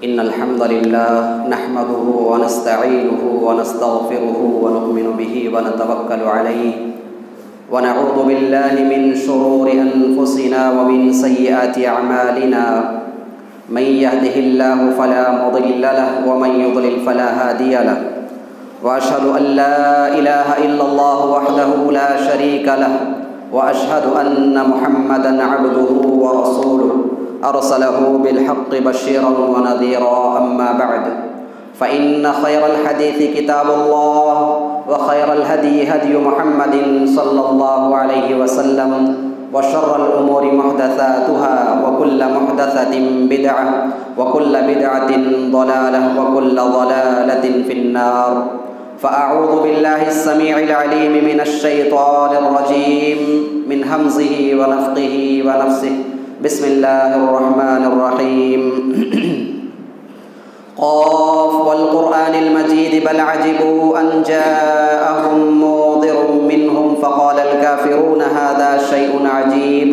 إن الحمد لله نحمده ونستعينه ونستغفره ونؤمن به ونتوكل عليه ونعوذ بالله من شرور أنفسنا ومن سيئات أعمالنا من يهده الله فلا مضل له ومن يضلل فلا هادي له وأشهد أن لا إله إلا الله وحده لا شريك له وأشهد أن محمدًا عبده ورسوله أرسله بالحق بشيرا ونذيرا أما بعد فإن خير الحديث كتاب الله وخير الهدي هدي محمد صلى الله عليه وسلم وشر الأمور محدثاتها وكل محدثة بدعة وكل بدعة ضلالة وكل ضلالة في النار فأعوذ بالله السميع العليم من الشيطان الرجيم من همزه ونفخه ونفسه بسم الله الرحمن الرحيم قاف والقرآن المجيد بل عجبوا أن جاءهم منذر منهم فقال الكافرون هذا شيء عجيب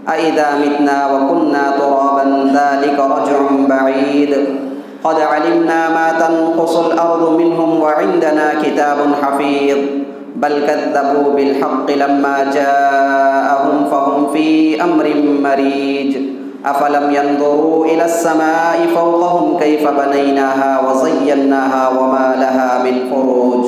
أإذا متنا وكنا ترابا ذلك رجع بعيد قد علمنا ما تنقص الأرض منهم وعندنا كتاب حفيظ بل كذبوا بالحق لما جاءهم فهم في أمر مريج أفلم ينظروا إلى السماء فوقهم كيف بنيناها وزيناها وما لها من فروج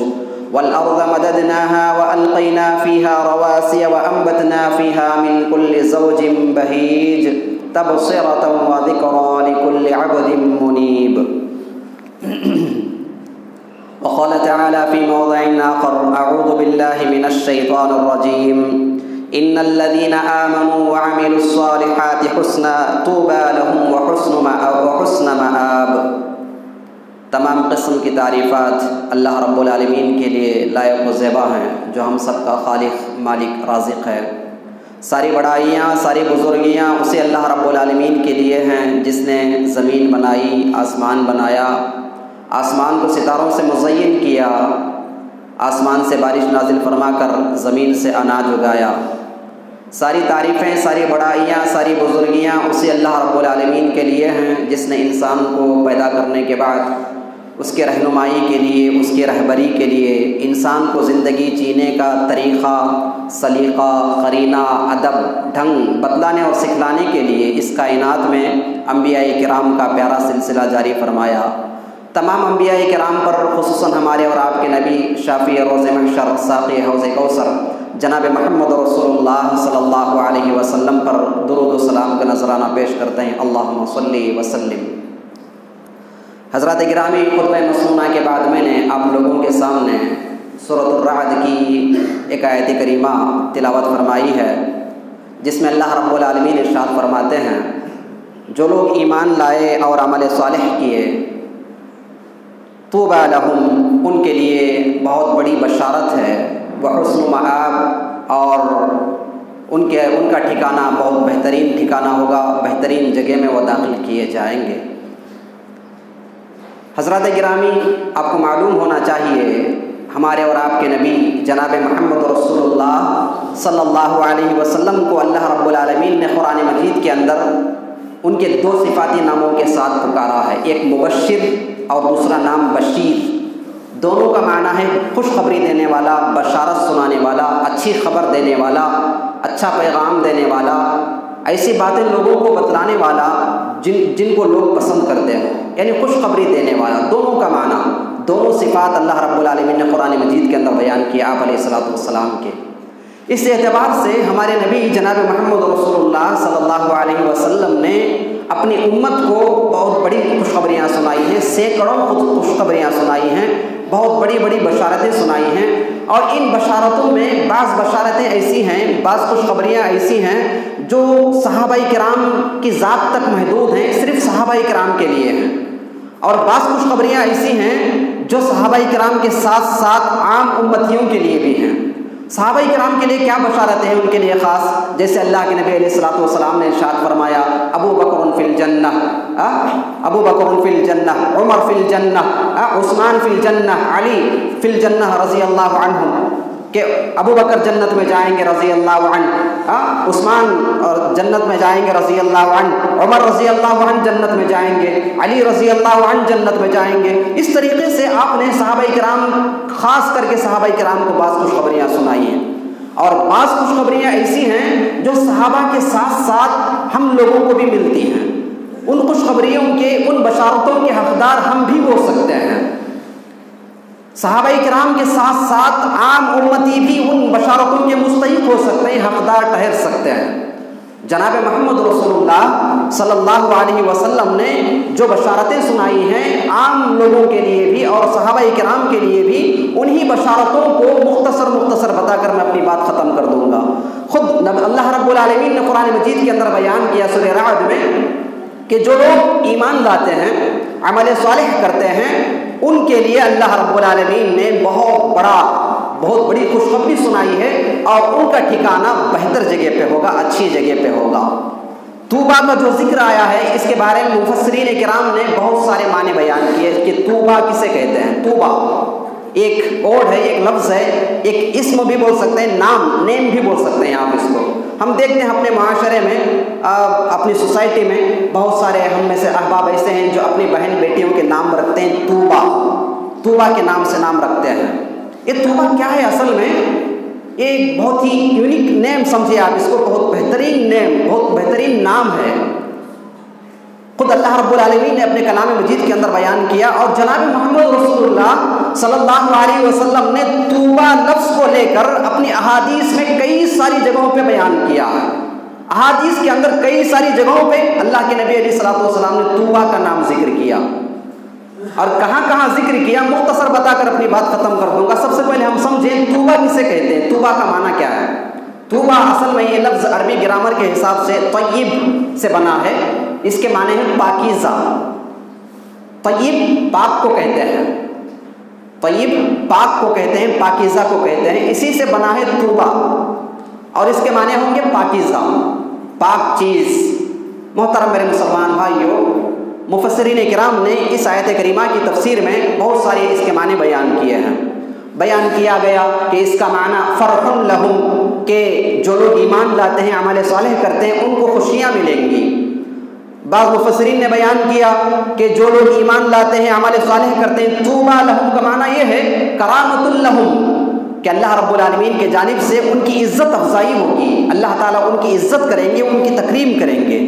والأرض مددناها وألقينا فيها رواسي وأنبتنا فيها من كل زوج بهيج تبصرة وذكرى لكل عبد منيب وقال تعالى في موضع آخر أعوذ بالله من الشيطان الرجيم إن الذين آمنوا وعملوا الصالحات حسنا طوبى لهم وحسن مآب تمام قسم کی تعریفات اللہ رب العالمین کے لیے لائق و زیبا ہیں جو ہم سب کا خالق مالک رازق ہے۔ ساری بڑائیاں ساری بزرگیاں اسے اللہ رب العالمین کے لیے ہیں جس نے زمین بنائی، آسمان بنایا، آسمان کو ستاروں سے مزین کیا، آسمان سے بارش نازل فرما کر زمین سے اناج اگایا۔ ساری تعریفیں ساری بڑائیاں ساری بزرگیاں اسی اللہ رب العالمین کے لیے ہیں جس نے انسان کو پیدا کرنے کے بعد اس کے رہنمائی کے لیے، اس کی رہبری کے لیے، انسان کو زندگی جینے کا طریقہ، سلیقہ، قرینہ، ادب، ڈھنگ بتلانے اور سکھلانے کے لیے اس کائنات میں انبیاء کرام کا پیارا سلسلہ جاری فرمایا۔ تمام انبیاء کرام پر خصوصاً ہمارے اور آپ کے نبی شافی روز محشر ساقی حوض کوثر جناب محمد رسول اللہ صلی اللہ علیہ وسلم پر درود و سلام کا نذرانہ پیش کرتے ہیں۔ اللہم صلی وسلم۔ حضرات گرامی، خطبہ مسنونہ کے بعد میں نے آپ لوگوں کے سامنے سورۃ الرعد کی ایک آیت کریمہ تلاوت فرمائی ہے جس میں اللہ رب العالمین ارشاد فرماتے ہیں جو لوگ ایمان لائے اور عمل صالح کیے طوبی لہم، ان کے لیے بہت بڑی بشارت ہے، وحسن مآب، اور ان کا ٹھکانہ بہت بہترین ٹھکانہ ہوگا، بہترین جگہ میں وہ داخل کیے جائیں گے۔ حضرات گرامی، آپ کو معلوم ہونا چاہیے ہمارے اور آپ کے نبی جناب محمد رسول اللہ صلی اللہ علیہ وسلم کو اللہ رب العالمین نے قرآن مجید کے اندر ان کے دو صفاتی ناموں کے ساتھ پکارا ہے، ایک مبشر اور دوسرا نام بشیر۔ دونوں کا معنی ہے خوشخبری دینے والا، بشارت سنانے والا، اچھی خبر دینے والا، اچھا پیغام دینے والا، ایسی باتیں لوگوں کو بتلانے والا جن کو لوگ پسند کرتے ہیں، یعنی خوشخبری دینے والا۔ دونوں کا معنی، دونوں صفات اللہ رب العالمین نے قرآن مجید کے اندر بیان کیا آپ علیہ الصلوۃ والسلام کے۔ اس اعتبار سے ہمارے نبی جناب محمد رسول اللہ صلی اللہ علیہ وسلم نے اپنی امت کو بہت بڑی خوشخبریاں سنائی ہیں، سینکڑوں خوشخبریاں سنائی ہیں، بہت بڑی بڑی بشارتیں سنائی ہیں، اور ان بشارتوں میں بعض بشارتیں ایسی ہیں، بعض خوشخبریاں ایسی ہیں جو صحابہ کرام کی ذات تک محدود ہیں، صرف صحابہ کرام کے لیے ہیں، اور بعض خوشخبریاں ایسی ہیں جو صحابہ کرام کے ساتھ ساتھ عام امتیوں کے لیے بھی ہیں۔ صحابہ کرام کے لیے کیا بشارتیں ہیں ان کے لیے خاص؟ جیسے اللہ کے نبی علیہ الصلوۃ والسلام نے ارشاد فرمایا ابو بکر فی الجنہ، ابو بکر فی الجنہ، عمر فی الجنہ، عثمان فی الجنہ، علی فی الجنہ رضی اللہ عنہ، کہ ابو بکر جنت میں جائیں گے رضی اللہ عنہ، عثمان جنت میں جائیں گے رضی اللہ عنہ، عمر رضی اللہ عنہ جنت میں جائیں گے، علی رضی اللہ عنہ جنت میں جائیں گے۔ اس طریقے سے آپ نے صحابہ کرام، خاص کر کے صحابہ کرام کو بعض خوشخبریاں سنائی ہیں، اور بعض خوشخبریاں ایسی ہیں جو صحابہ کے ساتھ ساتھ ہم لوگوں کو بھی ملتی ہیں۔ ان خوشخبریوں کے، ان بشارتوں کے حقدار ہم بھی ہو سکتے ہیں۔ صحابہ کرام کے ساتھ ساتھ عام امتی بھی ان بشارتوں کے مستحق ہو سکتے ہیں، حقدار ٹھہر سکتے ہیں۔ جناب محمد رسول اللہ صلی اللہ علیہ وسلم نے جو بشارتیں سنائی ہیں عام لوگوں کے لیے بھی اور صحابہ کرام کے لیے بھی، انہی بشارتوں کو مختصر بتا کر میں اپنی بات ختم کر دوں گا۔ خود اللہ رب العالمین نے قرآن مجید کے اندر بیان کیا سورہ رعد میں کہ جو لوگ ایمان لاتے ہیں، عمل صالح کرتے ہیں، ان کے لیے اللہ رب العالمین نے بہت بڑی خوشخبری سنائی ہے، اور ان کا ٹھکانہ بہتر جگہ پہ ہوگا، اچھی جگہ پہ ہوگا۔ طوبیٰ کا جو ذکر آیا ہے، اس کے بارے میں مفسرین کرام نے بہت سارے معنی بیان کیے کہ طوبیٰ کسے کہتے ہیں۔ طوبیٰ ایک کوڈ ہے، ایک لفظ ہے، ایک اسم بھی بول سکتے ہیں، نیم بھی بول سکتے ہیں آپ اس کو۔ ہم دیکھتے ہیں اپنے معاشرے میں، اپنی سوسائٹی میں بہت سارے ہم میں سے احباب ایسے ہیں جو اپنی بہن بیٹیوں کے نام رکھتے ہیں طوبیٰ کے نام سے نام رکھتے ہیں۔ یہ طوبیٰ کیا ہے اصل میں؟ ایک بہت ہی یونیک نیم سمجھے آپ اس کو، بہت بہترین نیم، بہت بہترین نام ہے۔ خود اللہ رب العالمین نے اپنے کلام مجید کے اندر بیان کیا، اور جناب محمد رسول اللہ صلی اللہ علیہ وسلم نے طوبیٰ لفظ کو لے کر اپنی احادیث میں کئی ساری جگہوں پہ بیان کیا ہے۔ احادیث کے اندر کئی ساری جگہوں پہ اللہ کے نبی علیہ الصلوۃ والسلام نے طوبیٰ کا نام ذکر کیا، اور کہاں کہاں ذکر کیا مختصر بتا کر اپنی بات ختم کر دوں گا۔ سب سے پہلے ہم سمجھیں طوبیٰ کسے کہتے ہیں، طوبیٰ کا معنی کیا ہے۔ طوبیٰ اصل میں یہ لفظ عربی گرامر کے حساب سے طیب سے بنا ہے، اس کے معنی ہے پاکیزہ۔ طیب پاک کو کہتے ہیں، طیب پاک کو کہتے ہیں، پاکیزہ کو کہتے ہیں، اسی سے بنا ہے طوبیٰ، اور اس کے معنی ہوں گے پاکیزہ، پاک چیز۔ محترم میرے مسلمان بھائیوں، مفسرین کرام نے اس آیت کریمہ کی تفسیر میں بہت سارے اس کے معنی بیان کیے ہیں۔ بیان کیا گیا کہ اس کا معنی فرح لہم، کہ جو لوگ ایمان لاتے ہیں، عمل صالح کرتے ہیں، ان کو خوشیاں ملیں گی۔ بعض مفسرین نے بیان کیا کہ جو لوگ ایمان لاتے ہیں، عمل صالح کرتے ہیں، طوبیٰ لہم کا معنی یہ ہے کرامۃ لہم، کہ اللہ رب العالمین کے جانب سے ان کی عزت افزائی ہوگی، اللہ تعالیٰ ان کی عزت کریں گے، ان کی تکریم کریں گے۔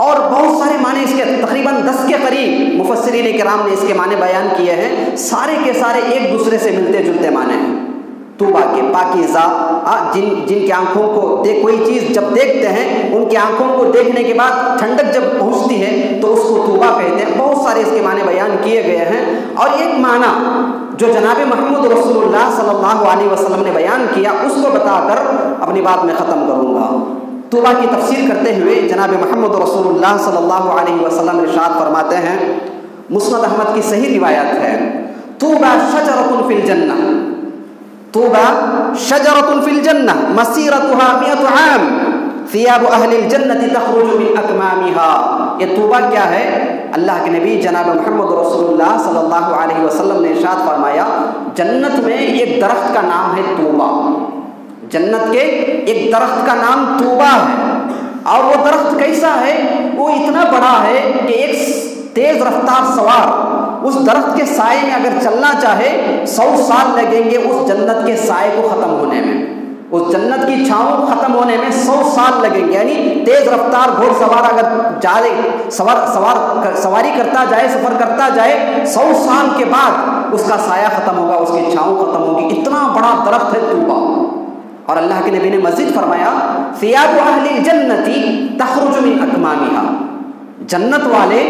اور بہت سارے معنی اس کے تقریباً 10 کے قریب مفسرین کرام نے اس کے معنی بیان کیے ہیں، سارے کے سارے ایک دوسرے سے ملتے جلتے معنی ہیں طوبیٰ کے۔ پاکیزہ، جن کی آنکھوں کو کوئی چیز جب دیکھتے ہیں، ان کی آنکھوں کو دیکھنے کے بعد ٹھنڈک جب پہنچتی ہے تو اس کو طوبیٰ کہتے ہیں۔ بہت سارے اس کے معنی بیان کیے گئے ہیں، اور ایک معنی جو جناب محمد رسول اللہ صلی اللہ علیہ وسلم نے بیان کیا، اس کو بتا کر اپنی بات میں ختم کروں گا۔ طوبیٰ کی تفسیر کرتے ہوئے جناب محمد رسول اللہ صلی اللہ علیہ وسلم ارشاد فرماتے ہیں، مسند احمد کی صحیح روایت ہے، طوبیٰ شجرۃ فی الجنہ، طوبیٰ شجرۃ فی الجنہ مسیرتها 100 عام ثیاب اہل الجنۃ تخرج من اکمامها۔ یہ طوبیٰ کیا ہے؟ اللہ کے نبی جناب محمد رسول اللہ صلی اللہ علیہ وسلم نے ارشاد فرمایا، جنت میں ایک درخت کا نام ہے طوبیٰ، جنت کے ایک درخت کا نام طوبیٰ ہے، اور وہ درخت کیسا ہے؟ وہ اتنا بڑا ہے کہ ایک تیز رفتار سوار اس درخت کے سائے میں اگر چلنا چاہے 100 سال لگیں گے اس جنت کے سائے کو ختم ہونے میں، اس جنت کی چھاؤں ختم ہونے میں 100 سال لگیں گے۔ یعنی تیز رفتار گھوڑ سوار اگر سواری کرتا جائے، سفر کرتا جائے، 100 سال کے بعد اس کا سایہ ختم ہوگا، اس کی چھاؤں ختم ہوگی، اتنا بڑا درخت ہے طوبیٰ۔ اور اللہ کے نبی نے مزید فرمایا، ثیاب اہل الجنۃ تخرج من اکمامها، جنت والے،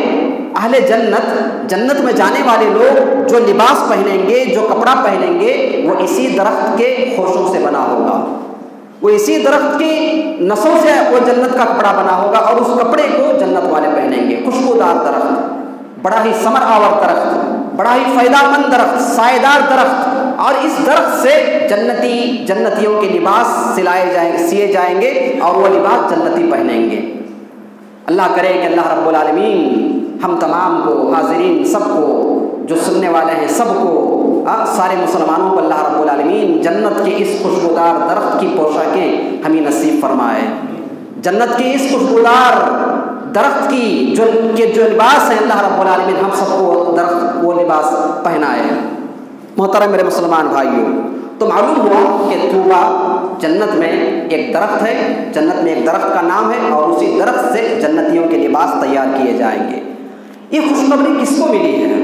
اہل جنت، جنت میں جانے والے لوگ جو لباس پہنیں گے، جو کپڑا پہنیں گے، وہ اسی درخت کے خوشوں سے بنا ہوگا، وہ اسی درخت کی نسوں سے وہ جنت کا کپڑا بنا ہوگا، اور اس کپڑے کو جنت والے پہنیں گے۔ خوشبودار درخت، بڑا ہی ثمر آور درخت، بڑا ہی فائدہ مند درخت، سائے دار درخت، اور اس درخت سے جنتیوں کے لباس سیے جائیں گے، اور وہ لباس جنتی پہنیں گے۔ اللہ کرے کہ اللہ رب العالمین ہم تمام کو، حاضرین سب کو، جو سننے والے ہیں سب کو سارے مسلمانوں کو اللہ رب العالمین جنت کے اس خوشبودار درخت کی پوشاکیں ہمیں نصیب فرمائے. جنت کے اس خوشبودار درخت کی جو لباس ہیں اللہ رب العالمین ہم سب کو درخت وہ لباس پہنائے. محترم میرے مسلمان بھائیوں، تو معلوم ہوا کہ طوبیٰ جنت میں ایک درخت ہے، جنت میں ایک درخت کا نام ہے، اور اسی درخت سے جنتیوں کے لباس تیار کیے جائیں گے. یہ خوشخبری کس کو ملی ہے؟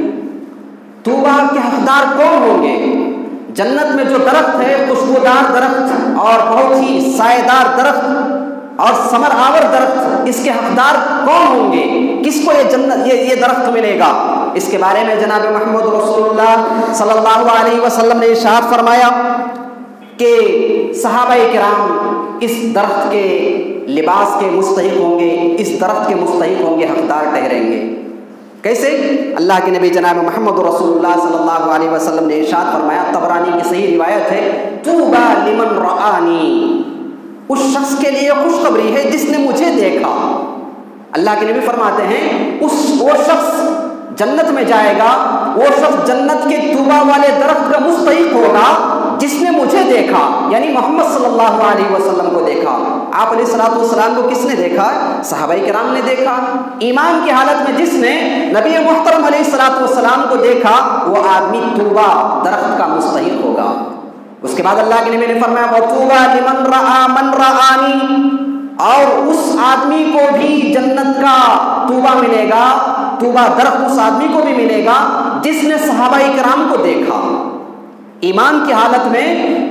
طوبیٰ کے حقدار کون ہوں گے؟ جنت میں جو درخت ہے، خوشبودار درخت اور بہت ہی سایہ دار درخت اور ثمر آور درخت، اس کے حقدار کون ہوں گے؟ کس کو یہ درخت ملے گا؟ اس کے بارے میں جناب محمد رسول اللہ صلی اللہ علیہ وسلم نے ارشاد فرمایا کہ صحابہ کرام اس درخت کے لباس کے مستحق ہوں گے، اس درخت کے مستحق ہوں گے، حقدار ٹھہریں گے. کیسے؟ اللہ کے نبی جناب محمد رسول اللہ صلی اللہ علیہ وسلم نے ارشاد فرمایا، طبرانی کی صحیح روایت ہے، طوبیٰ لمن رآنی، اس شخص کے لیے خوشخبری ہے جس نے مجھے دیکھا. اللہ کے نبی فرماتے ہیں وہ شخص جنت میں جائے گا، وہ شخص جنت کے طوبیٰ والے درخت کا مستحق ہوگا جس نے مجھے دیکھا، یعنی محمد صلی اللہ علیہ وسلم کو دیکھا. آپ علیہ الصلوۃ والسلام کو کس نے دیکھا؟ صحابہ کرام نے دیکھا. ایمان کی حالت میں جس نے نبی محترم علیہ الصلوۃ والسلام کو دیکھا وہ آدمی طوبیٰ درخت کا مستحق ہوگا. اس کے بعد اللہ کے نبی نے فرمایا وَطُوبَىٰ لِمَن رَأَىٰ مَن رَآنِی، اور اس آدمی کو بھی جنت کا طوبیٰ ملے گا، طوبیٰ درخت اس آدمی کو بھی ملے گا جس نے صحابہ کرام کو دیکھا. ایمان کی حالت میں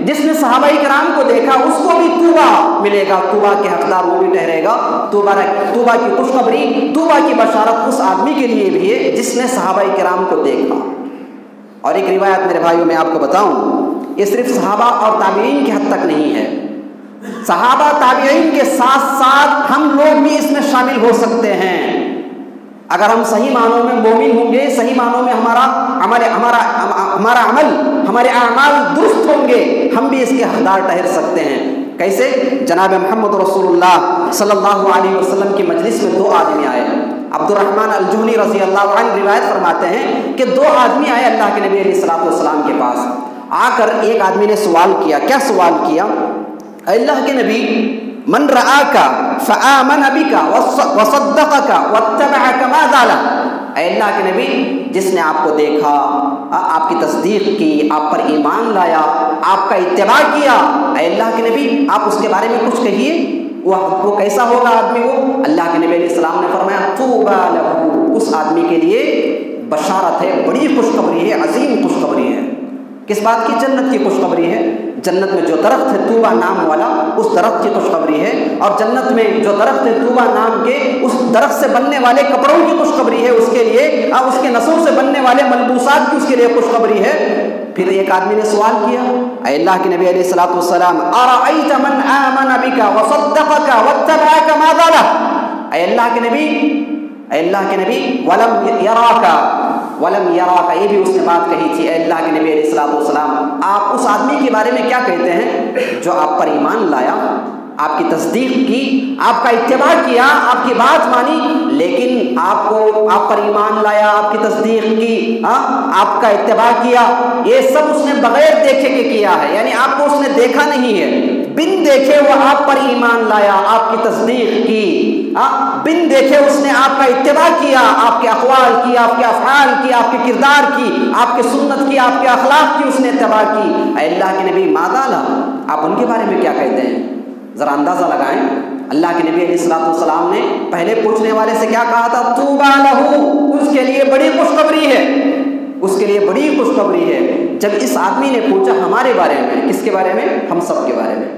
جس نے صحابہ کرام کو دیکھا اس کو بھی طوبیٰ ملے گا، طوبیٰ کے حقدار وہ بھی ٹھہرے گا. طوبیٰ کی خوشخبری، طوبیٰ کی بشارت اس آدمی کے لیے بھی ہے جس نے صحابہ کرام کو دیکھا. اور ایک روایت میرے بھائیوں میں آپ کو بتاؤں، یہ صرف صحابہ اور تابعین کی حد تک نہیں ہے، صحابہ تابعین کے ساتھ ساتھ ہم لوگ بھی اس میں شامل ہو سکتے ہیں. اگر ہم صحیح معنوں میں مومن ہوں گے، صحیح معنوں میں ہمارا عمل، ہمارے اعمال درست ہوں گے، ہم بھی اس کے حقدار ٹھہر سکتے ہیں. کیسے؟ جناب محمد رسول اللہ صلی اللہ علیہ وسلم کی مجلس میں دو آدمی آئے. عبد الرحمن الجہنی رضی اللہ عنہ روایت فرماتے ہیں کہ دو آدمی آئے اللہ کے نبی علیہ الصلوۃ والسلام کے پاس. آ کر ایک آدمی نے سوال کیا. کیا سوال کیا؟ اے اللہ کے نبی، من رآک فآمن بک وصدقک واتبعک ماذا له؟ اے اللہ کے نبی، جس نے آپ کو دیکھا، آپ کی تصدیق کی، آپ پر ایمان لایا، آپ کا اتباع کیا، اے اللہ کے نبی آپ اس کے بارے میں کچھ کہیے، وہ کیسا ہوگا آدمی؟ وہ اللہ کے نبی علیہ السلام نے فرمایا طوبیٰ لہ، اس آدمی کے لیے بشارت ہے، بڑی خوشخبری ہے، عظیم خوشخبری ہے. کس بات کی؟ جنت کی خوشخبری ہے. جنت میں جو درخت ہے طوبیٰ نام والا، اس درخت کی خوشخبری ہے. اور جنت میں جو درخت ہے طوبیٰ نام کے، اس درخت سے بننے والے کپڑوں کی خوشخبری ہے اس کے لیے، اور اس کے نسوں سے بننے والے ملبوسات کی اس کے لیے خوشخبری ہے. پھر ایک آدمی نے سوال کیا، اے اللہ کے نبی علیہ الصلوۃ والسلام، ارأیت من آمن بک وصدقک واتبعک ماذا له؟ اے اللہ کے نبی ولم یراک، یہ بھی اس نے بات کہی تھی. اے اللہ کے نبی علیہ الصلوۃ والسلام، آپ اس آدمی کے بارے میں کیا کہتے ہیں جو آپ پر ایمان لایا، آپ کی تصدیق کی، آپ کا اتباع کیا، آپ کی بات مانی، لیکن آپ پر ایمان لایا، آپ کی تصدیق کی، آپ کا اتباع کیا، یہ سب اس نے بغیر دیکھے کے کیا ہے، یعنی آپ کو اس نے دیکھا نہیں ہے، بن دیکھے وہ آپ پر ایمان لایا، آپ کی تصدیق کی، بن دیکھے اس نے آپ کا اتباع کیا، آپ کے اقوال کی، آپ کے افعال کی، آپ کے کردار کی، آپ کے سنت کی، آپ کے اخلاق کی اس نے اتباع کی. اے اللہ کے نبی ماذا له، آپ ان کے بارے میں کیا کہتے ہیں؟ ذرا اندازہ لگائیں. اللہ کے نبی علیہ الصلوۃ والسلام نے پہلے پوچھنے والے سے کیا کہا تھا؟ طوبیٰ لہ، اس کے لیے بڑی خوشخبری ہے، اس کے لیے بڑی خوشخبری ہے. جب اس آدمی نے پوچھا ہمارے بارے میں، کس کے بارے میں؟ ہم سب کے بارے میں،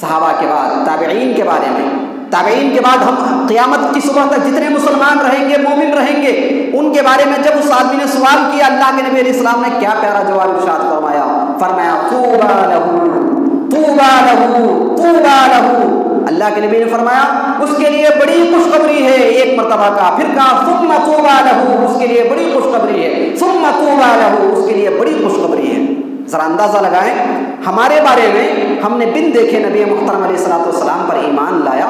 صحابہ کے بعد تابعین کے بارے میں، تابعین کے بعد ہم قیامت کی صبح تک جتنے مسلمان رہیں گے، مومن رہیں گے، ان کے بارے میں جب اس آدمی نے سوال کیا، اللہ کے نبی علیہ السلام نے کیا پیارا جواب ارشاد فرمایا طوبیٰ لہ، طوبیٰ لہ، طوبیٰ لہ. اللہ کے نبی نے فرمایا اس کے لیے بڑی خوشخبری ہے. ایک مرتبہ کہا، پھر کہا ثم طوبیٰ لہ، اس کے لیے بڑی خوشخبری ہے، ثم طوبیٰ لہ، اس کے لیے بڑی خوشخبری ہے. ذرا اندازہ لگائیں ہمارے بارے میں، ہم نے بن دیکھے نبی محترم علیہ الصلوۃ والسلام پر ایمان لایا،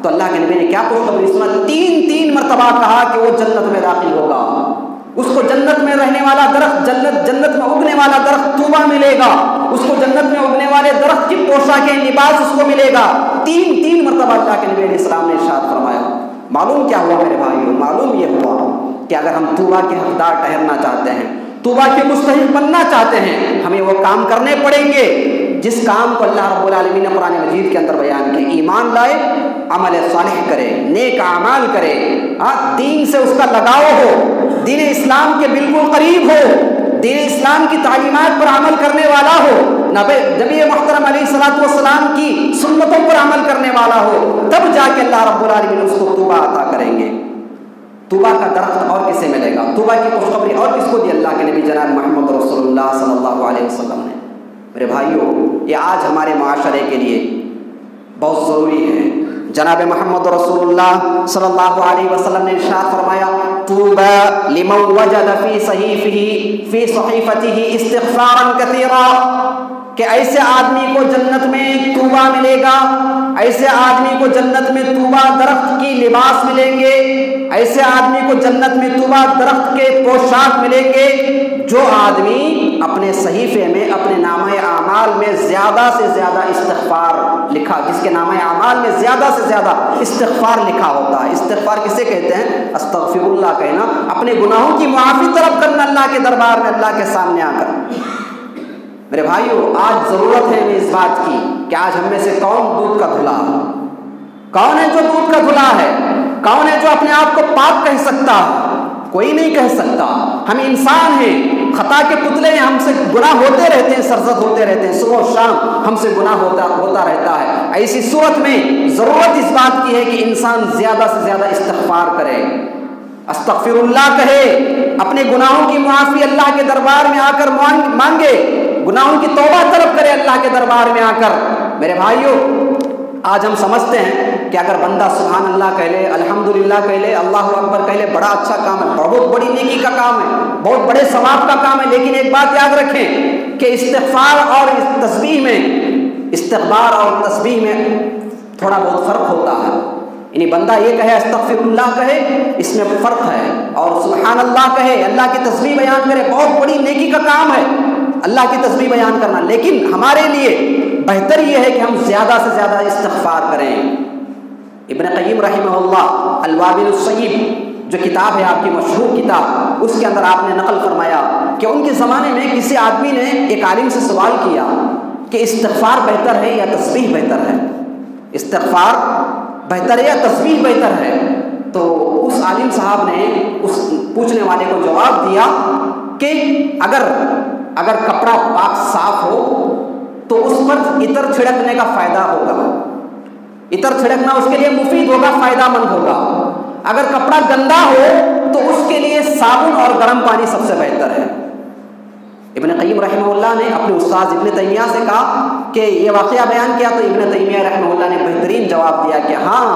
تو اللہ کے نبی نے کیا خوشخبری سنا؟ تین مرتبہ کہا کہ وہ جنت میں داخل ہوگا، اس کو جنت میں رہنے والا درخت، جنت میں اگنے والا درخت طوبا ملے گا، اس کو جنت میں اگنے والے درخت کی پوشاکیں، لباس اس کو ملے گا۔ تین مرتبہ اللہ کے نبی علیہ السلام نے ارشاد فرمایا۔ معلوم کیا ہوا میرے بھائیوں؟ معلوم یہ ہوا کہ اگر ہم طوبا کے حقدار ٹھہرنا چاہتے ہیں، طوبا کے مستحق بننا چاہتے ہیں، ہمیں وہ کام کرنے پڑیں گے جس کام کو اللہ رب العالمین نے قرآن مجید کے اندر بیان کیا۔ ایمان لائے، عمل صالح کرے، نیک اعمال کرے، دین سے اس کا لگاؤ ہو، دین اسلام کے بالکل قریب ہو، دین اسلام کی تعلیمات پر عمل کرنے والا ہو، نبی محترم علیہ الصلوۃ والسلام کی سنتوں پر عمل کرنے والا ہو، تب جا کے اللہ رب العالمین اس کو طوبا عطا کریں گے۔ طوبا کا درخت اور کسے ملے گا؟ طوبا کی خوشخبری اور کس کو دی اللہ کے نبی جناب محمد رسول اللہ صلی اللہ علیہ وسلم نے؟ میرے بھائیوں، یہ آج ہمارے معاشرے کے لیے بہت ضروری ہے۔ جناب محمد رسول اللہ صلی اللہ علیہ وسلم نے ارشاد فرمایا، طوبى لمن وجد فی صحیفته استغفارا کثیرا، کہ ایسے آدمی کو جنت میں طوبا ملے گا، ایسے آدمی کو جنت میں طوبا درخت کی لباس ملیں گے، ایسے آدمی کو جنت میں طوبا درخت کے پوشاک ملیں گے جو آدمی اپنے صحیفے میں، اپنے نامہ اعمال میں زیادہ سے زیادہ استغفار لکھا، جس کے نامہ اعمال میں زیادہ سے زیادہ استغفار لکھا ہوتا ہے۔ استغفار کسے کہتے ہیں؟ استغفر اللہ کہنا، اپنے گناہوں کی معافی طلب کرنا اللہ کے دربار میں، اللہ کے سامنے آ کر۔ میرے بھائیو، آج ضرورت ہے اس بات کی کہ آج ہم میں سے کون دودھ کا دھلا ہے؟ کون ہے جو دودھ کا دھلا ہے؟ کون ہے جو اپنے آپ کو پاک کہہ سکتا؟ کوئی نہیں کہہ سکتا۔ ہم انسان ہیں، خطا کے پتلے ہیں، ہم سے گناہ ہوتے رہتے ہیں، سرزد ہوتے رہتے ہیں، صبح و شام ہم سے گناہ ہوتا رہتا ہے۔ ایسی صورت میں ضرورت اس بات کی ہے کہ انسان زیادہ سے زیادہ استغفار کرے، استغفر اللہ کہے، اپنے گناہوں کی معافی اللہ کے دربار میں آ کر مانگے، گناہوں کی توبہ طلب کرے اللہ کے دربار میں آ کر۔ میرے بھائیوں، آج ہم سمجھتے ہیں کہ اگر بندہ سبحان اللہ کہہ لے، الحمدللہ کہہ لے، اللہ اکبر کہہ لے، بڑا اچھا کام ہے، بہت بڑی نیکی کا کام ہے، بہت بڑے ثواب کا کام ہے۔ لیکن ایک بات یاد رکھیں کہ استغفار اور تسبیح میں، استغفار اور تسبیح میں تھوڑا بہت فرق ہوتا ہے۔ یعنی بندہ یہ کہے استغفر اللہ کہے، اس میں فرق ہے، اور سبحان اللہ کہے، اللہ کی تسبیح بیان کرے، بہت بڑی نیکی کا کام ہے اللہ کی تسبیح بیان کرنا۔ لیکن ہمارے لیے بہتر یہ ہے کہ ہم زیادہ سے زیادہ استغفار کریں۔ ابن قیم رحمہ اللہ الوابل الصیب جو کتاب ہے آپ کی مشہور کتاب، اس کے اندر آپ نے نقل فرمایا کہ ان کے زمانے میں کسی آدمی نے ایک عالم سے سوال کیا کہ استغفار بہتر ہے یا تسبیح بہتر ہے؟ استغفار بہتر ہے یا تسبیح بہتر ہے؟ تو اس عالم صاحب نے اس پوچھنے والے کو جواب دیا کہ اگر کپڑا پاک صاف ہو تو اس پر عطر چھڑکنے کا فائدہ ہوگا، عطر چھڑکنا اس کے لیے مفید ہوگا، فائدہ مند ہوگا۔ اگر کپڑا گندا ہو تو اس کے لیے صابن اور گرم پانی سب سے بہتر ہے۔ ابن قیم رحمہ اللہ نے اپنے استاد ابن تیمیہ سے کہا کہ یہ واقعہ بیان کیا، تو ابن تیمیہ رحمہ اللہ نے بہترین جواب دیا کہ ہاں،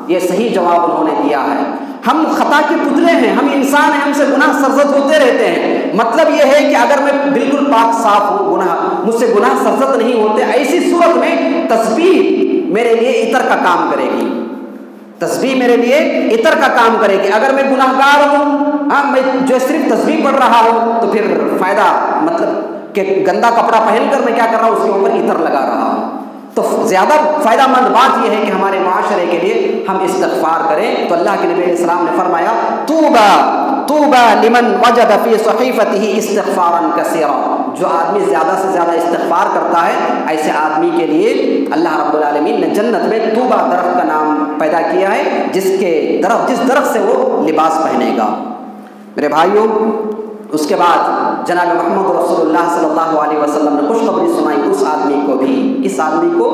یہ صحیح جواب انہوں نے دیا ہے۔ ہم خطا کے پتلے ہیں، ہم انسان ہیں، ہم سے گناہ سرزد ہوتے رہتے ہیں۔ مطلب یہ ہے کہ اگر میں بالکل پاک صاف ہوں، مجھ سے گناہ سرزد نہیں ہوتے، ایسی صورت میں تسبیح میرے لیے عطر کا کام کرے گی، تسبیح میرے لیے عطر کا کام کرے گی۔ اگر میں گناہ گار ہوں، میں جو صرف تسبیح پڑھ رہا ہوں، تو پھر فائدہ مطلب کہ گندا کپڑا پہن کر میں کیا کر رہا ہوں، اس کے اوپر عطر لگا رہا ہوں۔ تو زیادہ فائدہ مند بات یہ ہے کہ ہمارے معاشرے کے لیے ہم استغفار کریں۔ تو اللہ کے نبی علیہ السلام نے فرمایا، طوبى لمن وجد في صحيفته استغفارا كثيرا، جو آدمی زیادہ سے زیادہ استغفار کرتا ہے، ایسے آدمی کے لیے اللہ رب العالمین نے جنت میں طوبہ درخت کا نام پیدا کیا ہے، جس درخت سے وہ لباس پہنے گا۔ میرے بھائیوں، اس کے بعد جناب محمد رسول اللہ صلی اللہ علیہ وسلم نے خوشخبری سنائی اس آدمی کو بھی، اس آدمی کو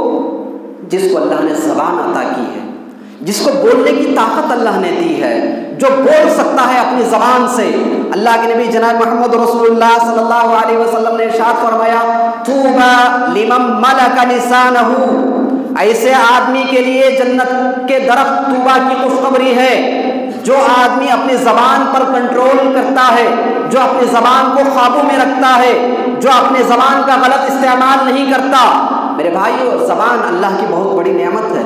جس کو اللہ نے زبان عطا کی ہے، جس کو بولنے کی طاقت اللہ نے دی ہے، جو بول سکتا ہے اپنی زبان سے۔ اللہ کے نبی جناب محمد رسول اللہ صلی اللہ علیہ وسلم نے ارشاد فرمایا، طوبى لمن ملک لسانہ، ایسے آدمی کے لیے جنت کے درخت طوبہ کی خوشخبری ہے جو آدمی اپنی زبان پر کنٹرول کرتا ہے، جو اپنی زبان کو قابو میں رکھتا ہے، جو اپنے زبان کا غلط استعمال نہیں کرتا۔ میرے بھائیو، زبان اللہ کی بہت بڑی نعمت ہے،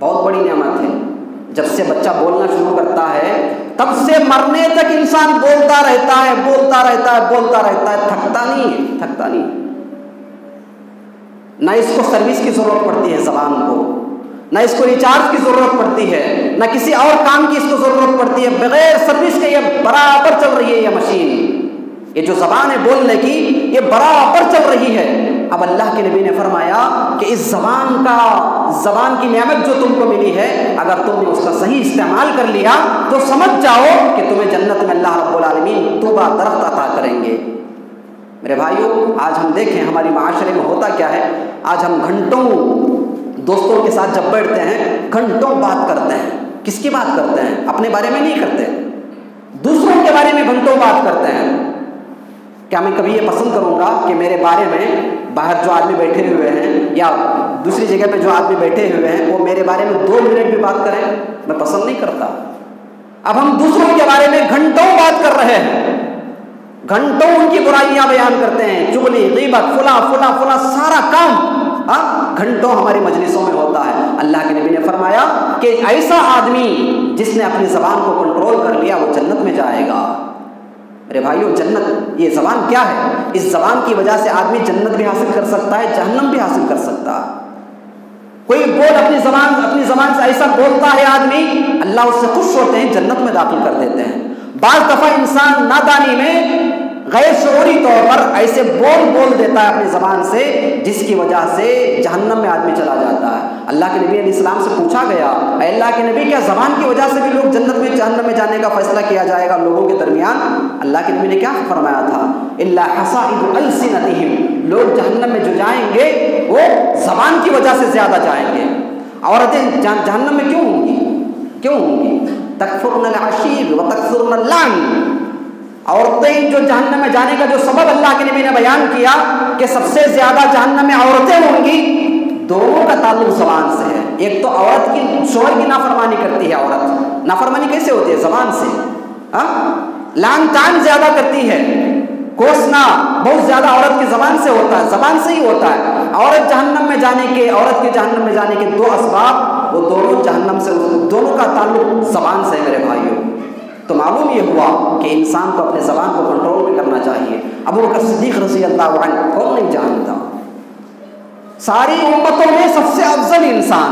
بہت بڑی نعمت ہے۔ جب سے بچہ بولنا شروع کرتا ہے تب سے مرنے تک انسان بولتا رہتا ہے، بولتا رہتا ہے، بولتا رہتا ہے، تھکتا نہیں ہے، تھکتا نہیں ہے۔ نہ اس کو سروس کی ضرورت پڑتی ہے زبان کو، نہ اس کو ریچارج کی ضرورت پڑتی ہے، نہ کسی اور کام کی اس کو ضرورت پڑتی ہے، بغیر سروس کے یہ برابر چل رہی ہے یہ مشین۔ یہ جو زبان ہے بولنے کی، یہ برابر چل رہی ہے۔ اب اللہ کے نبی نے فرمایا کہ اس زبان کی نعمت جو تم کو ملی ہے، اگر تم نے اس کا صحیح استعمال کر لیا تو سمجھ جاؤ کہ تمہیں جنت میں اللہ رب العالمین طوبہ درخت عطا کریں گے۔ میرے بھائیو، آج ہم دیکھیں ہماری معاشرے میں ہوتا کیا ہے، آج ہم گھنٹوں دوستوں کے ساتھ جب بیٹھتے ہیں گھنٹوں بات کرتے ہیں۔ کس کی بات کرتے ہیں؟ اپنے بارے میں نہیں کرتے، دوسروں کے بارے میں گھنٹوں بات کرتے ہیں۔ کیا میں کبھی یہ پسند کروں گا کہ میرے بارے میں باہر جو آدمی بیٹھے ہوئے ہیں یا دوسری جگہ پہ جو آدمی بیٹھے ہوئے ہیں وہ میرے بارے میں 2 منٹ بھی بات کریں؟ میں پسند نہیں کرتا۔ اب ہم دوسروں کے بارے میں گھنٹوں بات کر رہے ہیں، گھنٹوں ان کی برائیاں بیان کرتے ہیں، چغلی، غیبت، فلاں فلاں فلاں، سارا کام گھنٹوں ہماری مجلسوں میں ہوتا ہے۔ اللہ کے نبی نے فرمایا کہ ایسا آدمی جس نے اپنی زبان کو کنٹرول کر لیا وہ جنت میں جائے گا۔ میرے بھائیو، جنت، یہ زبان کیا ہے؟ اس زبان کی وجہ سے آدمی جنت بھی حاصل کر سکتا ہے، جہنم بھی حاصل کر سکتا ہے۔ کوئی اپنی زبان سے ایسا بولتا ہے آدمی، اللہ اس سے خوش ہوتے ہیں، جنت میں داخل کر دیتے ہیں۔ بعض دفعہ انسان نادانی میں غیر شعوری طور پر ایسے بول دیتا ہے اپنی زبان سے جس کی وجہ سے جہنم میں آدمی چلا جاتا ہے۔ اللہ کے نبی علیہ السلام سے پوچھا گیا، اے اللہ کے نبی، کیا زبان کی وجہ سے بھی لوگ جنت میں جہنم میں جانے کا فیصلہ کیا جائے گا لوگوں کے درمیان؟ اللہ کے نبی نے کیا فرمایا تھا؟ الا حصائد السنتہم، لوگ جہنم میں جو جائیں گے وہ زبان کی وجہ سے زیادہ جائیں گے۔ عورتیں جہنم میں کیوں ہوں گی؟ تکفرن العشیر وتکثرن اللعن، عورتیں جو جہنم میں جانے کا جو سبب اللہ کے نبی نے بیان کیا کہ سب سے زیادہ جہنم میں عورتیں ہوں گی، دونوں کا تعلق زبان سے ہے۔ ایک تو عورت کی شوہر کی نافرمانی کرتی ہے، عورت نافرمانی کیسے ہوتی ہے؟ زبان سے۔ لعن طعن زیادہ کرتی ہے، کوسنا بہت زیادہ عورت کی زبان سے ہوتا ہے، زبان سے ہی ہوتا ہے۔ عورت کے جہنم میں جانے کے 2 اسباب، وہ دونوں جہنم سے، دونوں کا تعلق زبان سے ہے میرے بھائیوں۔ تو معلوم یہ ہوا کہ انسان کو اپنے زبان کو کنٹرول بھی کرنا چاہیے۔ ابو بکر صدیق رضی اللہ عنہ کون نہیں جانتا، ساری امتوں میں سب سے افضل انسان،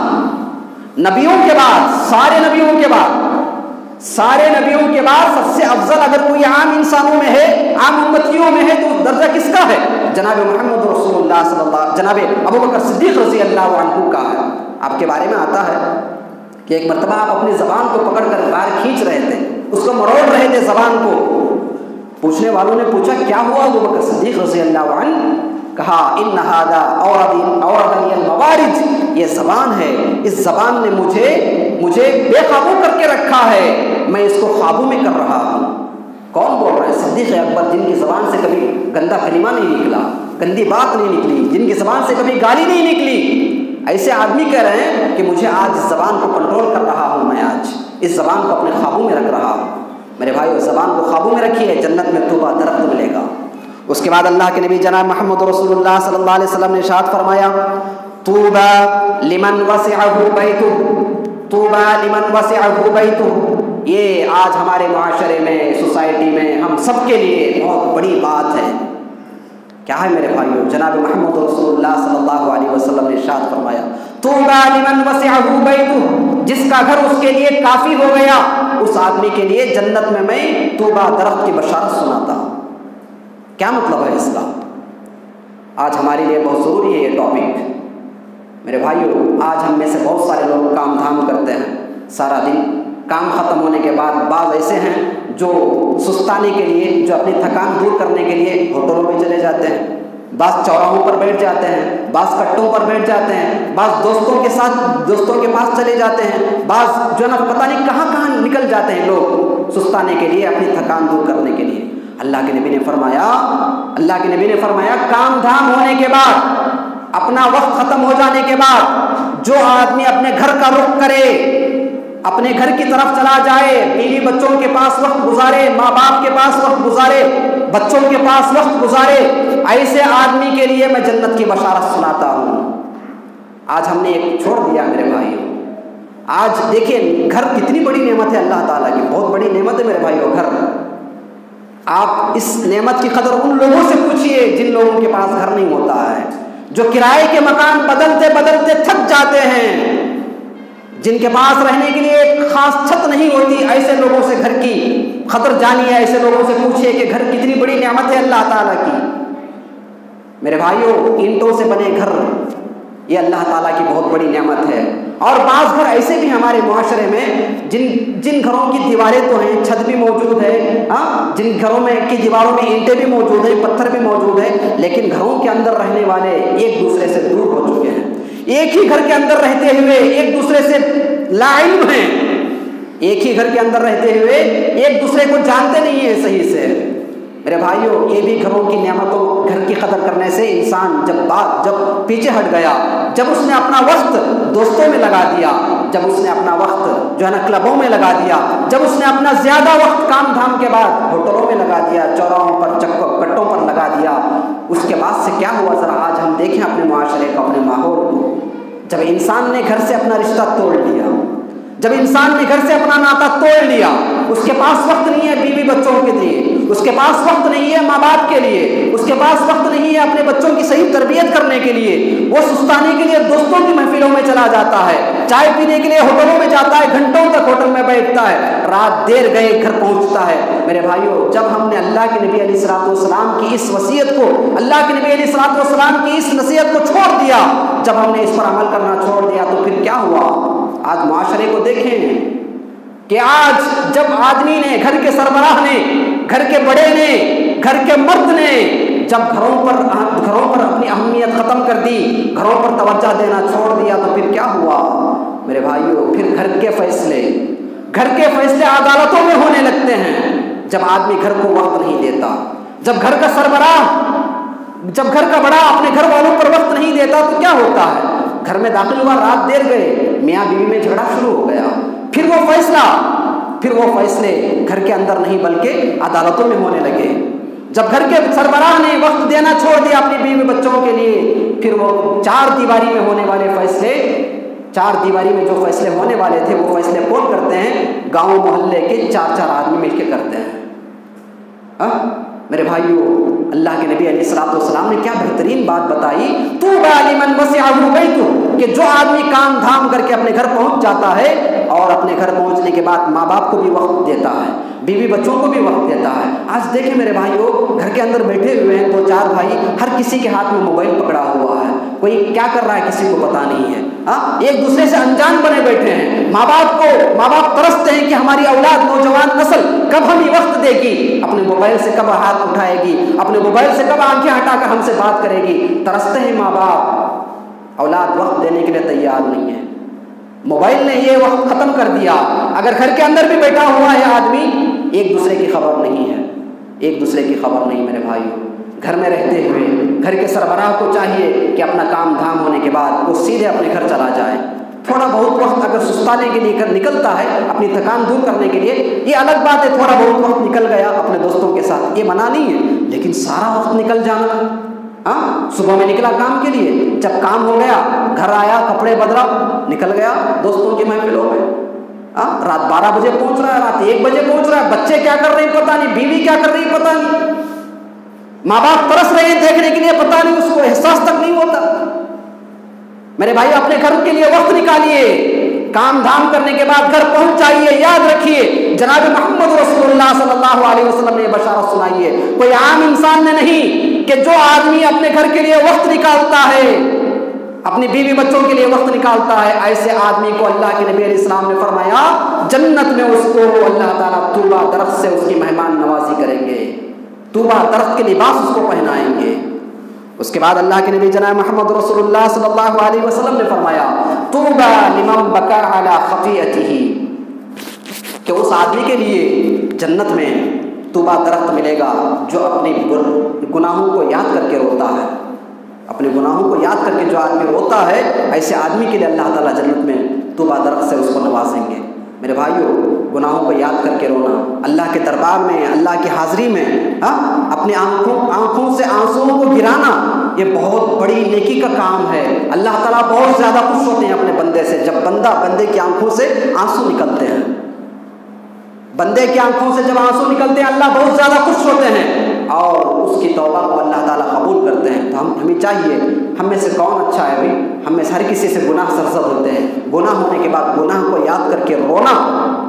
نبیوں کے بعد، سارے نبیوں کے بعد سب سے افضل اگر کوئی عام انسانوں میں ہے، عام امتیوں میں ہے، تو درجہ کس کا ہے؟ جناب محمد رسول اللہ صلی اللہ علیہ وسلم، جناب ابو بکر صدیق رضی اللہ عنہ کا ہے۔ آپ کے بارے میں آتا ہے کہ ایک مرتبہ آپ اپنی زبان کو پکڑ کر باہر کھینچ رہے تھے، اس کو مروڑ رہے تھے زبان کو۔ پوچھنے والوں نے پوچھا کیا ہوا ابو بکر صدیق رضی اللہ عنہ؟ کہا ان ھذا اوردنی الموارد، یہ زبان ہے، اس زبان نے مجھے بے قابو کر کے رکھا ہے، میں اس کو قابو میں کر رہا ہوں۔ کون بول رہا ہے؟ صدیق اکبر، جن کی زبان سے کبھی گندا کلمہ نہیں نکلا، گندی بات نہیں نکلی، جن کی زبان سے کبھی گالی نہیں نکلی، ایسے آدمی کہہ رہے ہیں کہ مجھے آج اس زبان کو کنٹرول کر رہا ہوں، میں آج اس زبان کو اپنے قابو میں رکھ رہا ہوں۔ میرے بھائیو، زبان کو قابو میں رکھیے، جنت میں طوبہ درخت ملے گا۔ اس کے بعد اللہ کے نبی جناب محمد رسول اللہ صلی اللہ علیہ وسلم نے ارشاد فرمایا، طوبى لمن وسعه بیتہ، طوبى لمن وسعه بیتہ۔ یہ آج ہمارے معاشرے میں، سوسائٹی میں ہم سب کے لیے بہت بڑی بات ہے۔ کیا ہے میرے بھائیو؟ جناب محمد رسول اللہ صلی اللہ علیہ وسلم نے ارشاد فرمایا، طوبى لمن وسعه بیتہ، جس کا گھر اس کے لیے کافی ہو گیا، اس آدمی کے لیے جنت میں طوبہ درخت کی بشارت سناتا ہوں۔ کیا مطلب ہے اس کا؟ آج ہمارے لیے بہت ضروری ہے یہ ٹاپک۔ میرے بھائیو، آج ہم میں سے بہت سارے لوگ کام دھام کرتے ہیں، سارا دن کام ختم ہونے کے بعد بعض ایسے ہیں جو سستانے کے لیے، جو اپنی تھکان دور کرنے کے لیے ہوٹلوں میں چلے جاتے ہیں، بعض چوراہوں پر بیٹھ جاتے ہیں، بعض کٹوں پر بیٹھ جاتے ہیں، بعض دوستوں کے پاس چلے جاتے ہیں، بعض جو ہے نا پتہ نہیں کہاں نکل جاتے ہیں لوگ سستانے کے لیے، اپنی تھکان دور کرنے کے لیے۔ اللہ کے نبی نے فرمایا کام دھام ہونے کے بعد، اپنا وقت ختم ہو جانے کے بعد، جو آدمی اپنے گھر کا رخ کرے، اپنے گھر کی طرف چلا جائے، بیوی بچوں کے پاس وقت گزارے، ماں باپ کے پاس وقت گزارے، بچوں کے پاس وقت گزارے، ایسے آدمی کے لیے میں جنت کی بشارت سناتا ہوں۔ آج ہم نے ایک چھوڑ دیا میرے بھائی، آج دیکھیں گھر کتنی بڑی نعمت ہے اللہ تعالیٰ کی، بہت بڑی نعمت ہے میرے بھائیو گھر۔ آپ اس نعمت کی قدر ان لوگوں سے پوچھئے جن لوگوں کے پاس گھر نہیں ہوتا ہے، جو کرائے کے مکان بدلتے بدلتے تھک جاتے ہیں، جن کے پاس رہنے کے لیے ایک خاص چھت نہیں ہوتی، ایسے لوگوں سے گھر کی قدر جانیے، ایسے لوگوں سے پوچھئے کہ گھر کتنی بڑی نعمت ہے اللہ تعالیٰ کی۔ میرے بھائیوں، اینٹوں سے بنے گھر یہ اللہ تعالیٰ کی بہت بڑی نعمت ہے۔ اور بعض گھر ایسے بھی ہمارے معاشرے میں جن گھروں کی دیواریں تو ہیں، چھت بھی موجود ہے، جن گھروں میں کی دیواروں میں اینٹیں بھی موجود ہیں، پتھر بھی موجود ہے، لیکن گھروں کے اندر رہنے والے ایک دوسرے سے دور ہو چکے ہیں، ایک ہی گھر کے اندر رہتے ہوئے ایک دوسرے سے لا علم ہیں، ایک ہی گھر کے اندر رہتے ہوئے ایک دوسرے کو جانتے نہیں ہیں صحیح سے۔ میرے بھائیوں، یہ بھی گھروں کی نعمتوں، گھر کی قدر کرنے سے انسان جب پیچھے ہٹ گیا، جب اس نے اپنا وقت دوستوں میں لگا دیا، جب اس نے اپنا وقت جو ہے نا کلبوں میں لگا دیا، جب اس نے اپنا زیادہ وقت کام دھام کے بعد ہوٹلوں میں لگا دیا، چوراہوں پر کٹوں پر لگا دیا، اس کے بعد سے کیا ہوا؟ ذرا آج ہم دیکھیں اپنے معاشرے کو، اپنے ماحول کو۔ جب انسان نے گھر سے اپنا رشتہ توڑ لیا، جب انسان نے گھر سے اپنا ناطہ توڑ لیا، اس کے پاس وقت نہیں ہے بیوی بچوں کے لیے، اس کے پاس وقت نہیں ہے ماں باپ کے لیے، اس کے پاس وقت نہیں ہے اپنے بچوں کی صحیح تربیت کرنے کے لیے، وہ سستانے کے لیے دوستوں کی محفلوں میں چلا جاتا ہے، چائے پینے کے لیے ہوٹلوں میں جاتا ہے، گھنٹوں تک ہوٹل میں بیٹھتا ہے، رات دیر گئے گھر پہنچتا ہے۔ میرے بھائیوں، جب ہم نے اللہ کے نبی علیہ الصلوۃ والسلام کی اس وصیت کو، اللہ کے نبی علیہ الصلوۃ والسلام کی اس نصیحت کو چھوڑ دیا، جب ہم نے اس پر عمل کرنا چھوڑ دیا تو پھر کیا ہوا؟ آج معاشرے کو دیکھیں کہ آج جب آدمی نے، گھر کے سربراہ نے، گھر کے بڑے نے، گھر کے مرد نے جب گھروں پر اپنی اہمیت ختم کر دی، گھروں پر توجہ دینا چھوڑ دیا تو پھر کیا ہوا؟ میرے بھائیوں، پھر گھر کے فیصلے عدالتوں میں ہونے لگتے ہیں، جب آدمی گھر کو وقت نہیں دیتا، جب گھر کا سربراہ، جب گھر کا بڑا اپنے گھر والوں پر وقت نہیں دیتا تو کیا ہوتا ہے؟ گھر میں داخل ہوا، رات دیر گئے، میاں بیوی میں جھگڑا شروع ہو گیا، پھر وہ فیصلے گھر کے اندر نہیں بلکہ عدالتوں میں ہونے لگے۔ جب گھر کے سربراہ نے وقت دینا چھوڑ دیا اپنی بیوی بچوں کے لیے، پھر وہ چار دیواری میں ہونے والے فیصلے، چار دیواری میں جو فیصلے ہونے والے تھے وہ فیصلے کون کرتے ہیں؟ گاؤں محلے کے 4 آدمی مل کے کرتے ہیں۔ میرے بھائیوں، اللہ کے نبی علیہ الصلوۃ والسلام نے کیا بہترین بات بتائی، طوبیٰ لمن وسعہ بیتہ، کہ جو آدمی کام دھام کر کے اپنے گھر پہنچ جاتا ہے اور اپنے گھر پہنچنے کے بعد ماں باپ کو بھی وقت دیتا ہے، بیوی بچوں کو بھی وقت دیتا ہے۔ آج دیکھیں میرے بھائیوں، گھر کے اندر بیٹھے ہوئے ہیں 2-4 بھائی، ہر کسی کے ہاتھ میں موبائل پکڑا ہوا ہے، کوئی کیا کر رہا ہے کسی کو پتا نہیں ہے، ایک دوسرے سے انجان بنے بیٹھے ہیں۔ ماں باپ ترستے ہیں کہ ہماری اولاد، نوجوان نسل کب ہمیں وقت دے گی، اپنے موبائل سے کب ہاتھ اٹھائے گی، اپنے موبائل سے کب آنکھیں ہٹا کر ہم سے بات کرے گی۔ ترستے ہیں ماں باپ، اولاد وقت دینے کے لیے تیار نہیں ہے۔ موبائل نے یہ وقت ختم کر دیا۔ اگر گھر کے اندر بھی بیٹھا ہوا ہے آدمی، ایک دوسرے کی خبر نہیں ہے، ایک دوسرے کی خبر نہیں۔ میرے بھائیوں، گھر میں رہتے ہوئے گھر کے سربراہ کو چاہیے کہ اپنا کام دھام ہونے کے بعد وہ سیدھے اپنے گھر چلا جائے۔ تھوڑا بہت وقت اگر سستانے کے لیے نکلتا ہے، اپنی تھکان دور کرنے کے لیے، یہ الگ بات ہے، تھوڑا بہت وقت نکل گیا اپنے دوستوں کے ساتھ، یہ منع نہیں ہے، لیکن سارا وقت نکل جانا، صبح میں نکلا کام کے لیے، جب کام ہو گیا گھر آیا، کپڑے بدلا، نکل گیا دوستوں کی محفلوں میں، رات 12 بجے پہنچ رہا ہے، رات 1 بجے پہنچ رہا ہے، بچے کیا کر رہے ہیں پتہ نہیں، بیوی کیا کر رہی ہے پتہ نہیں، ماں باپ ترس رہے ہیں دیکھنے کے لیے، پتہ نہیں، اس کو احساس تک نہیں ہوتا۔ میرے بھائی، اپنے گھر کے لیے وقت نکالیے، کام دھام کرنے کے بعد گھر پہنچ جائیے۔ یاد رکھیے، جناب محمد رسول اللہ صلی اللہ علیہ وسلم نے بشارت سنائی ہے، کوئی عام انسان نے نہیں، کہ جو آدمی اپنے گھر کے لیے وقت نکالتا ہے، اپنی بیوی بچوں کے لیے وقت نکالتا ہے، ایسے آدمی کو اللہ کے نبی علیہ السلام نے فرمایا جنت میں اس کو اللہ تعالیٰ طوبیٰ درخت سے اس کی مہمان نوازی کریں گے، طوبیٰ درخت کے لباس اس کو پہنائیں گے۔ اس کے بعد اللہ کے نبی جناب محمد رسول اللہ صلی اللہ علیہ وسلم نے فرمایا طوبیٰ لمن بکا علی خطیئتہ، کہ اس آدمی کے لیے جنت میں طوبیٰ درخت ملے گا جو اپنے گناہوں کو یاد کر کے روتا ہے، اپنے گناہوں کو یاد کر کے جو آدمی روتا ہے، ایسے آدمی کے لیے اللہ تعالیٰ جنت میں طوبیٰ درخت سے اس کو نوازیں گے۔ میرے بھائیوں، گناہوں کو یاد کر کے رونا، اللہ کے دربار میں، اللہ کی حاضری میں اپنے آنکھوں سے آنسوؤں کو گرانا، یہ بہت بڑی نیکی کا کام ہے. اللہ تعالیٰ بہت زیادہ خوش ہوتے ہیں اپنے بندے سے جب بندے کی آنکھوں سے آنسو نکلتے ہیں. بندے کی آنکھوں سے جب آنسو نکلتے ہیں اللہ بہت زیادہ خوش ہوتے ہیں اور اس کی توبہ کو اللہ تعالیٰ قبول کرتے ہیں. تو ہمیں چاہیے, ہم میں سے کون اچھا ہے بھائی, ہم میں سے ہر کسی سے گناہ سرزد ہوتے ہیں. گناہ ہونے کے بعد گناہ کو یاد کر کے رونا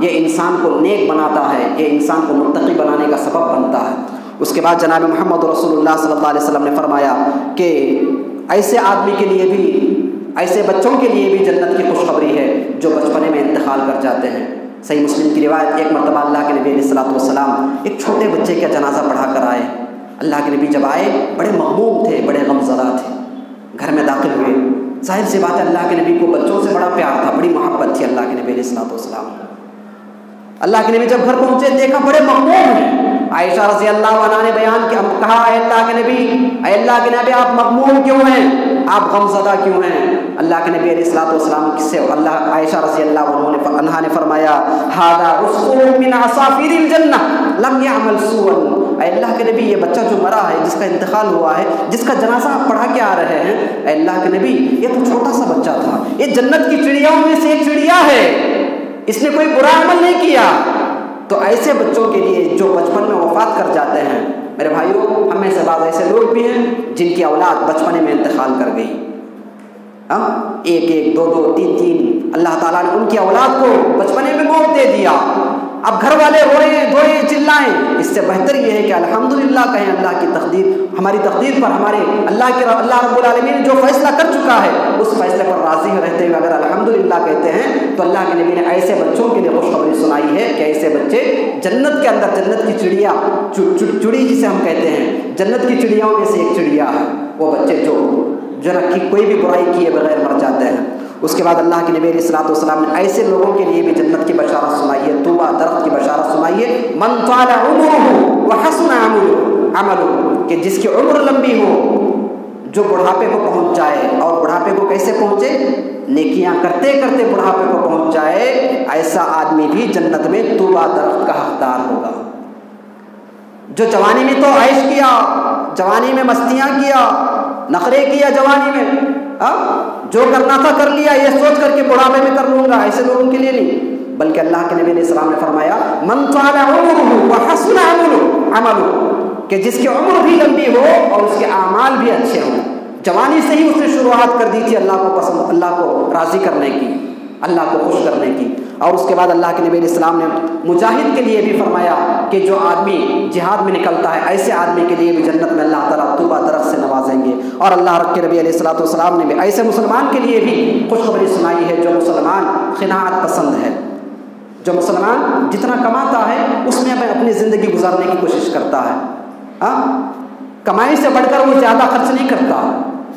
یہ انسان کو نیک بناتا ہے, یہ انسان کو متقی بنانے کا سبب بنتا ہے. اس کے بعد جناب محمد رسول اللہ صلی اللہ علیہ وسلم نے فرمایا کہ ایسے آدمی کے لیے بھی, ایسے بچوں کے لیے بھی جنت کی خوشخبری ہے جو بچپنے میں انتقال کر جاتے ہیں. صحیح مسلم کی روایت, ایک مرتبہ اللہ کے نبی علیہ الصلوۃ والسلام ایک چھوٹے بچے کا جنازہ پڑھا کر آئے. اللہ کے نبی جب آئے بڑے مغموم تھے, بڑے غمزدہ تھے. گھر میں داخل ہوئے, ظاہر سی بات ہے اللہ کے نبی کو بچوں سے بڑا پیار تھا, بڑی محبت تھی اللہ کے نبی علیہ الصلوۃ والسلام کو. اللہ کے نبی جب گھر پہنچے دیکھا بڑے مغموم ہیں. عائشہ رضی اللہ عنہا نے بیان کیا, کہا اے اللہ کے نبی آپ مغموم کیوں ہیں, آپ غمزدہ کیوں ہیں؟ اللہ کے نبی علیہ الصلوۃ والسلام سے عائشہ رضی اللہ عنہا نے فرمایا ھذا عصفور من عصافیر الجنہ لم يعمل سوءا. اے اللہ کے نبی یہ بچہ جو مرا ہے, جس کا انتقال ہوا ہے, جس کا جنازہ آپ پڑھا کے آ رہے ہیں, اے اللہ کے نبی یہ تو چھوٹا سا بچہ تھا, یہ جنت کی چڑیاؤں میں سے ایک چڑیا ہے, اس نے کوئی برا عمل نہیں کیا. تو ایسے بچوں کے لیے جو بچپن میں وفات کر جاتے ہیں, میرے بھائیوں ہم میں سے بعض ایسے لوگ بھی ہیں جن کی اولاد بچپنے میں انتقال کر گئی. ایک ایک دو دو تین تین اللہ تعالیٰ نے ان کی اولاد کو بچپنے میں موت دے دیا. اب گھر والے روئیں دھوئیں چلائیں, اس سے بہتر یہ ہے کہ الحمدللہ کہیں اللہ کی تقدیر, ہماری تقدیر پر ہمارے اللہ رب العالمین جو فیصلہ کر چکا ہے اس فیصلے پر راضی رہتے ہوئے اگر الحمدللہ کہتے ہیں تو اللہ کے نبی نے ایسے بچوں کے لیے خوشخبری سنائی ہے کہ ایسے بچے جنت کے اندر, جنت کی چڑیا چڑی جسے ہم کہتے ہیں, جنت کی چڑیاؤں میں سے ایک چڑیا ہے, وہ بچے جو کوئی بھی برائی کیے بغیر مر جاتے ہیں. اس کے بعد اللہ کے نبی علیہ الصلوۃ والسلام نے ایسے لوگوں کے لیے بھی جنت کی بشارت سنائی ہے, طوبیٰ درخت کی بشارت سنائی ہے, من طال عمره وحسن عمله, کہ جس کی عمر لمبی ہو, جو بڑھاپے کو پہنچ جائے, اور بڑھاپے کو کیسے پہنچے, نیکیاں کرتے کرتے بڑھاپے کو پہنچ جائے, ایسا آدمی بھی جنت میں طوبیٰ درخت کا حقدار ہوگا. جو جوانی میں تو عیش کیا, جوانی میں مستیاں کیا, نخرے کیا جوانی میں, جو کرنا تھا کر لیا, یہ سوچ کر کے بڑھاپے میں کر لوں گا, ایسے لوگوں کے لیے نہیں. بلکہ اللہ کے نبی علیہ السلام نے فرمایا من طال عمره وحسن عمله, کہ جس کی عمر بھی لمبی ہو اور اس کے اعمال بھی اچھے ہوں. جوانی سے ہی اس نے شروعات کر دی تھی اللہ کو پسند, اللہ کو راضی کرنے کی, اللہ کو خوش کرنے کی. اور اس کے بعد اللہ کے نبی علیہ السلام نے مجاہد کے لیے بھی فرمایا کہ جو آدمی جہاد میں نکلتا ہے ایسے آدمی کے لیے بھی جنت میں اللہ تعالیٰ طوبیٰ درخت سے نوازیں گے. اور اللہ کے نبی علیہ الصلوۃ والسلام نے بھی ایسے مسلمان کے لیے بھی خوشخبری سنائی ہے جو مسلمان قناعت پسند ہے, جو مسلمان جتنا کماتا ہے اس میں اپنی زندگی گزارنے کی کوشش کرتا ہے, کمائی سے بڑھ کر وہ زیادہ خرچ نہیں کرتا,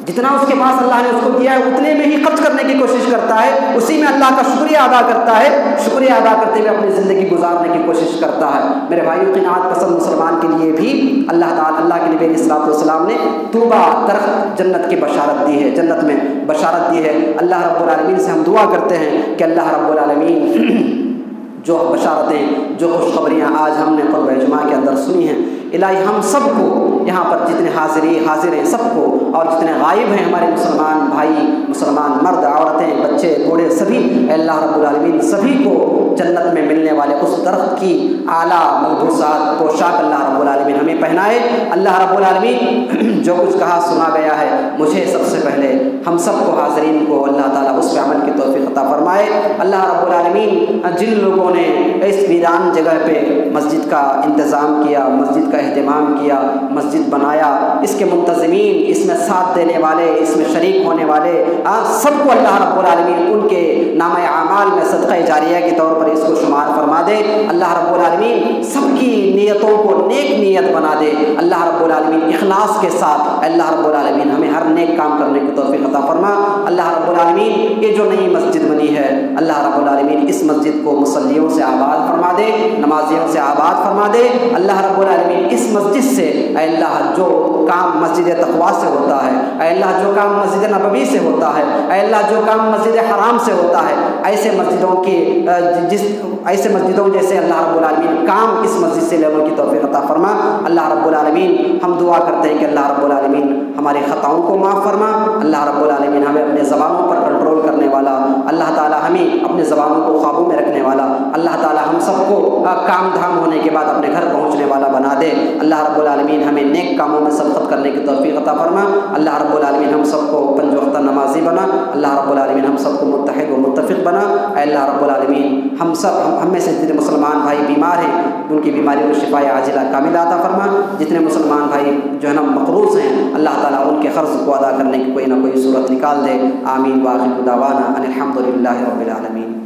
جتنا اس کے پاس اللہ نے اس کو دیا ہے اتنے میں ہی خرچ کرنے کی کوشش کرتا ہے, اسی میں اللہ کا شکریہ ادا کرتا ہے, شکریہ ادا کرتے ہوئے اپنی زندگی گزارنے کی کوشش کرتا ہے. میرے بھائیو قناعت پسند مسلمان کے لیے بھی اللہ تعالیٰ, اللہ کے نبی علیہ الصلوۃ والسلام نے طوبیٰ درخت جنت کی بشارت دی ہے, جنت میں بشارت دی ہے. اللہ رب العالمین سے ہم دعا کرتے ہیں کہ اللہ رب العالمین جو بشارتیں, جو خوشخبریاں آج ہم نے خطبہ جمعہ کے اندر سنی ہیں, الہی ہم سب کو یہاں پر جتنے حاضر ہیں سب کو, اور جتنے غائب ہیں ہمارے مسلمان بھائی, مسلمان مرد, عورتیں, بچے, بوڑھے, سبھی, اللہ رب العالمین سبھی کو جنت میں ملنے والے اس درخت کی اعلیٰ ملبوسات پوشاک اللہ رب العالمین ہمیں پہنائے. اللہ رب العالمین جو کچھ کہا سنا گیا ہے, مجھے سب سے پہلے ہم سب کو حاضرین کو اللہ تعالیٰ اس پہ عمل کی توفیق عطا فرمائے. اللہ رب العالمین جن لوگوں نے اس ویران جگہ پہ مسجد کا انتظام کیا, مسجد کا اہتمام کیا, مسجد بنایا, اس کے منتظمین, اس میں ساتھ دینے والے, اس میں شریک ہونے والے, سب کو اللہ رب العالمین ان کے نامہ اعمال میں صدقہ جاریہ کے طور پر اس کو شمار فرما دے. اللہ رب العالمین سب کی نیتوں کو نیک نیت بنا دے. اللہ رب العالمین اخلاص کے ساتھ اللہ رب العالمین ہمیں ہر نیک کام کرنے کی توفیق عطا فرما. اللہ رب العالمین یہ جو نئی مسجد بنی ہے اللہ رب العالمین اس مسجد کو مصلیوں سے آباد فرما دے، نمازیوں سے آباد فرما دے۔ اللہ رب العالمین اس مسجد سے اے اللہ جو کام مسجد تقویٰ سے ہوتا ہے، اے اللہ جو کام مسجد نبوی سے ہوتا ہے، اے اللہ جو کام مسجد حرام سے ہوتا ہے، ایسے مسجدوں کی ایسے مسجدوں جیسے اللہ رب العالمین کام اس مسجد سے لینے کی توفیق عطا فرما۔ اللہ رب العالمین ہم دعا کرتے ہیں کہ اللہ رب العالمین ہماری خطاؤں کو معاف فرما۔ اللہ رب العالمین ہمیں اپنے زبانوں پر کنٹرول کرنے والا، اللہ تعالی ہمیں اپنے زبانوں کو قابو میں رکھنے والا، اللہ تعالی ہم سب کو کام دھام ہونے کے بعد اپنے گھر پہنچنے والا بنا دے۔ اللہ رب العالمین ہمیں نیک کاموں میں سبقت کرنے کی توفیق عطا فرما۔ اللہ رب العالمین ہم سب کو پنج وقتہ نمازی بنا۔ اللہ رب العالمین ہم سب کو متحد و متفق بنا۔ اے اللہ رب العالمین ہم میں سے جتنے مسلمان بھائی بیمار ہیں ان کی بیماریوں کو شفا عاجلہ کاملہ عطا فرما۔ جتنے مسلمان بھائی جو ہے نا مقروض ہیں، اللہ تعالیٰ ان کے قرض کو ادا کرنے کی کوئی نہ کوئی صورت نکال دے۔ آمین۔ واخر دعوانا ان الحمد للہ رب العالمین۔